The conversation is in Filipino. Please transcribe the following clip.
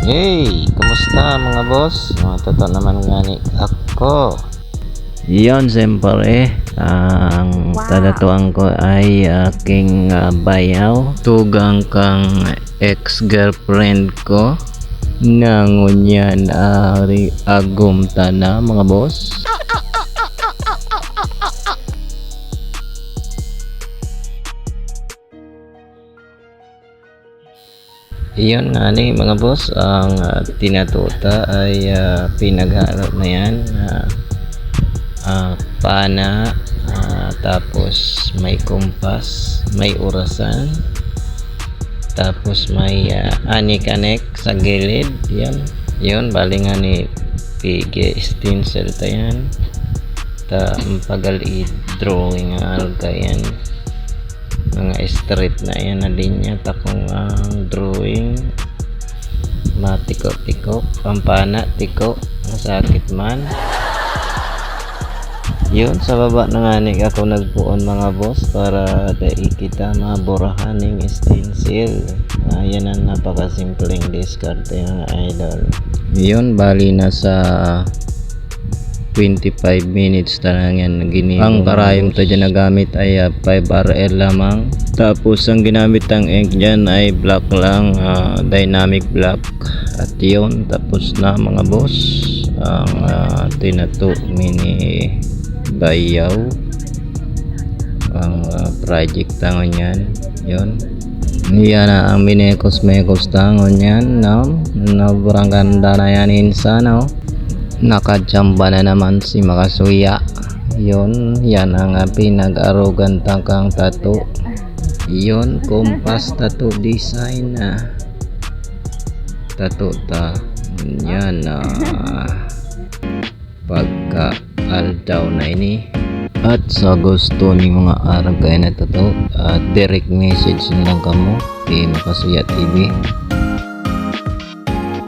Hey, kumusta mga boss? Totoo naman nga ni ako. Yon siyempre, ang tadatuan ko ay aking bayaw. Tugang kang ex-girlfriend ko. Nangunyan ari agum tana mga boss. Iyon nga ni mga boss, ang tinatuta ay pinaghalo na yan, pana, tapos may kumpas, may orasan, tapos may anik-anek sa gilid. Yan yun, bali nga ni pigi stencil ta yan ta pagal i-drawing alga yan, mga street na yan na linya takong drawing matiko-tiko pampana tiko masakit man. Yun sa baba na nga ni ako nagpuon mga boss para dai kita maburahan ng stencil. Yan ang napakasimpleng discard mga idol. Yun bali na sa 25 minutes na lang yan gini. Ang karayom to dyan na gamit ay 5RL lamang. Tapos ang ginamit ang ink dyan ay black lang, dynamic black. At yun, tapos na mga boss ang tinato mini bayaw. Ang project tangon yan. Yun. Yan na ang mini cosmecos tangon yan. No? Nabrang ganda na yan insa, no? Nakachamba na naman si Makasuya. Yun, yan ang pinag-arugan kang tattoo. Yun, kompas tattoo design na tattoo ta. Yan pagka aldaw na ini. At sa gusto ni mga aragay na tattoo, direct message nilang kamo kay Makasuya TV.